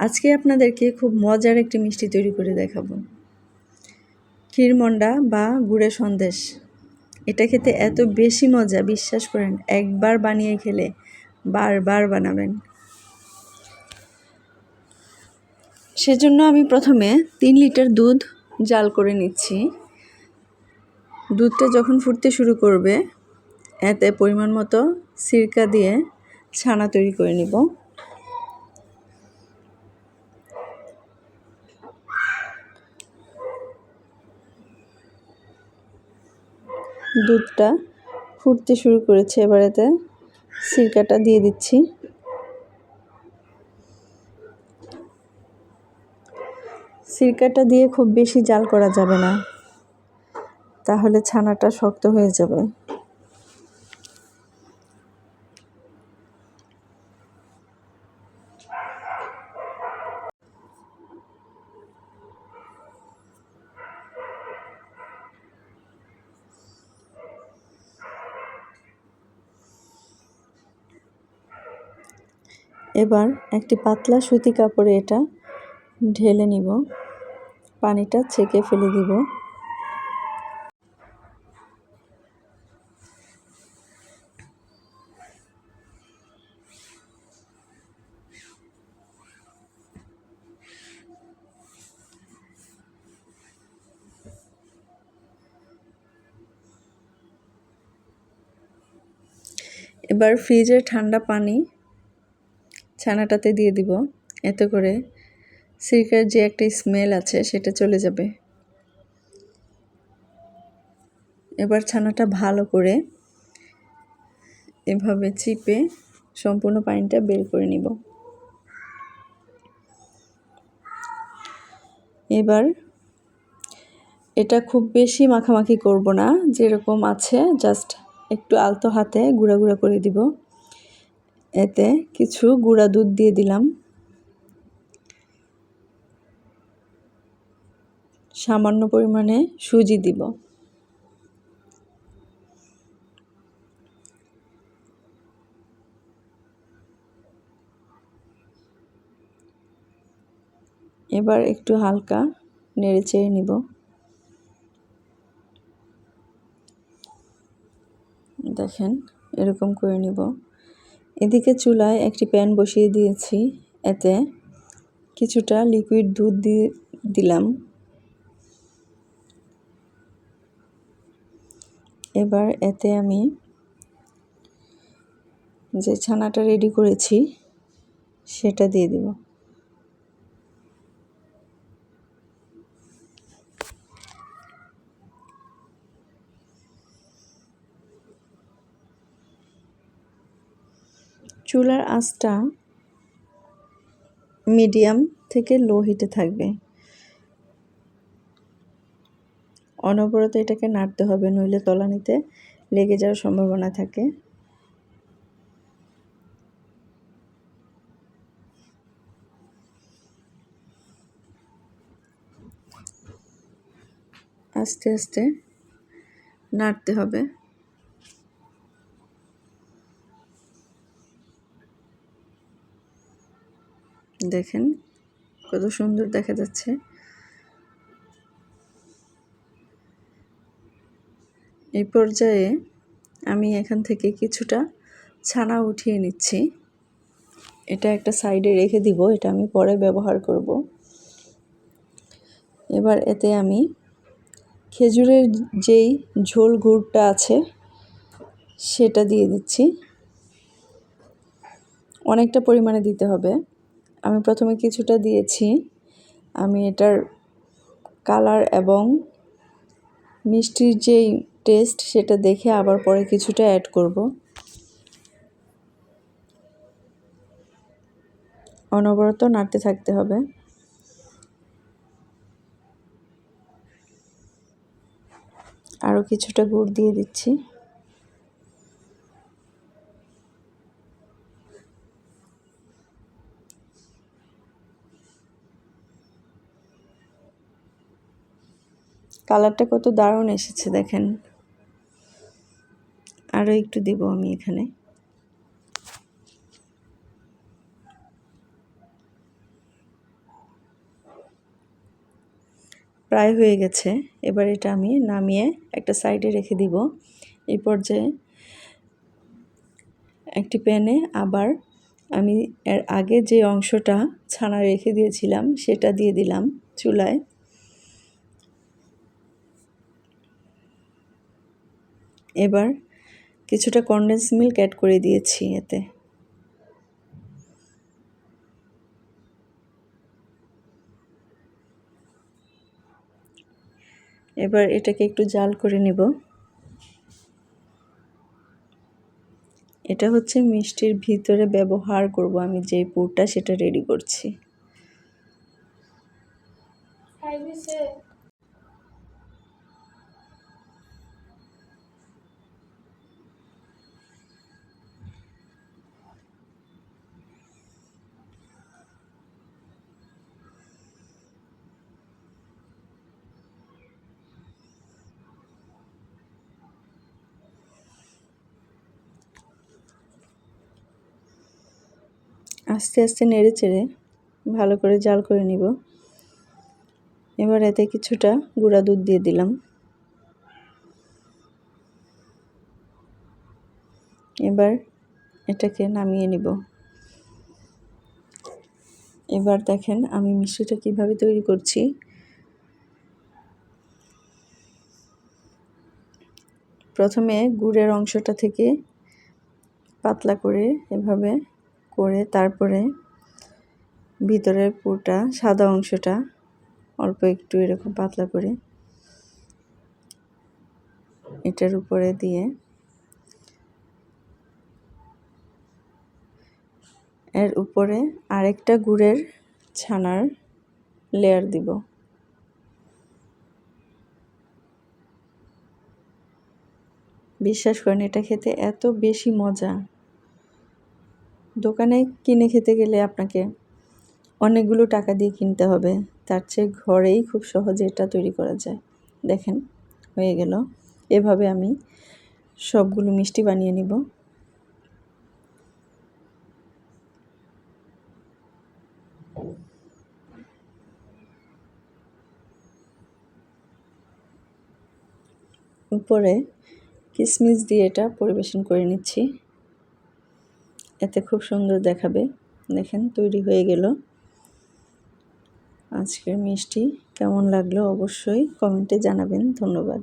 আজকে আপনাদেরকে খুব মজার একটি মিষ্টি তৈরি করে দেখাবো। ক্ষীরমন্ডা বা গুড়ের সন্দেশ। এটা খেতে এত বেশি মজা, বিশ্বাস করেন, একবার বানিয়ে খেলে বারবার বানাবেন। সেজন্য আমি প্রথমে 3 লিটার দুধ জাল করে নিচ্ছি। দুধটা যখন ফুটতে শুরু করবে, এতে পরিমাণ মতো সিরকা দিয়ে ছানা তৈরি করে নিব। দুধটা ফুটতে শুরু করেছে, এবার এতে সিরকাটা দিয়ে দিচ্ছি। সিরকাটা দিয়ে খুব বেশি জাল করা যাবে না, তাহলে ছানাটা শক্ত হয়ে যাবে। এবার একটি পাতলা সুতি কাপড়ে এটা ঢেলে নিব, পানিটা ছেঁকে ফেলে দিব। এবার ফ্রিজের ঠান্ডা পানি ছানাটাতে দিয়ে দিব, এতে করে সিরকার যে একটা স্মেল আছে সেটা চলে যাবে। এবার ছানাটা ভালো করে এভাবে চিপে সম্পূর্ণ পানিটা বের করে নিব। এবার এটা খুব বেশি মাখামাখি করব না, যেরকম আছে জাস্ট একটু আলতো হাতে গুঁড়া গুঁড়া করে দিব। এতে কিছু গুঁড়া দুধ দিয়ে দিলাম, সামান্য পরিমাণে সুজি দিব। এবার একটু হালকা নেড়ে চেড়ে নিব। দেখেন, এরকম করে নিব। এদিকে চুলায় একটি প্যান বসিয়ে দিয়েছি, এতে কিছুটা লিকুইড দুধ দিয়ে দিলাম। এবার এতে আমি যে ছানাটা রেডি করেছি সেটা দিয়ে দিব। চুলার আঁচটা মিডিয়াম থেকে লো হিটে থাকবে। অনবরত এটাকে নাড়তে হবে, নইলে তলানিতে লেগে যাওয়ার সম্ভাবনা থাকে। আস্তে আস্তে নাড়তে হবে। দেখেন কত সুন্দর দেখা যাচ্ছে। এই পর্যায়ে আমি এখান থেকে কিছুটা ছানা উঠিয়ে নিচ্ছি। এটা একটা সাইডে রেখে দিব, এটা আমি পরে ব্যবহার করব। এবার এতে আমি খেজুরের যেই ঝোল গুড়টা আছে সেটা দিয়ে দিচ্ছি। অনেকটা পরিমাণে দিতে হবে। আমি প্রথমে কিছুটা দিয়েছি। আমি এটার কালার এবং মিষ্টির যেই টেস্ট সেটা দেখে আবার পরে কিছুটা অ্যাড করব। অনবরত নাড়তে থাকতে হবে। আরও কিছুটা গুড় দিয়ে দিচ্ছি। কালারটা কত দারুণ এসেছে দেখেন। আরও একটু দিব আমি এখানে। প্রায় হয়ে গেছে। এবার এটা আমি নামিয়ে একটা সাইডে রেখে দিব। এই পর্যায়ে একটি প্যানে আবার আমি এর আগে যে অংশটা ছানা রেখে দিয়েছিলাম সেটা দিয়ে দিলাম চুলায়। এবার কিছুটা কনডেন্স মিল্ক অ্যাড করে দিয়েছি এতে। এবার এটাকে একটু জাল করে নেব। এটা হচ্ছে মিষ্টির ভিতরে ব্যবহার করব আমি যে পুরটা, সেটা রেডি করছি। আস্তে আস্তে নেড়ে চেড়ে ভালো করে জাল করে নিব। এবার এতে কিছুটা গুঁড়া দুধ দিয়ে দিলাম। এবার এটাকে নামিয়ে নিব। এবার দেখেন আমি মিষ্টিটা কিভাবে তৈরি করছি। প্রথমে গুড়ের অংশটা থেকে পাতলা করে এভাবে করে তারপরে ভিতরের পুরটা সাদা অংশটা অল্প একটু এরকম পাতলা করে এটার উপরে দিয়ে এর উপরে আরেকটা গুড়ের ছানার লেয়ার দিব। বিশ্বাস করেন এটা খেতে এত বেশি মজা, দোকানে কিনে খেতে গেলে আপনাকে অনেকগুলো টাকা দিয়ে কিনতে হবে, তার চেয়ে ঘরেই খুব সহজে এটা তৈরি করা যায়। দেখেন হয়ে গেল। এভাবে আমি সবগুলো মিষ্টি বানিয়ে নিব। উপরে কিশমিশ দিয়ে এটা পরিবেশন করে নিচ্ছি, এতে খুব সুন্দর দেখাবে। দেখেন তৈরি হয়ে গেল আজকের মিষ্টি। কেমন লাগলো অবশ্যই কমেন্টে জানাবেন। ধন্যবাদ।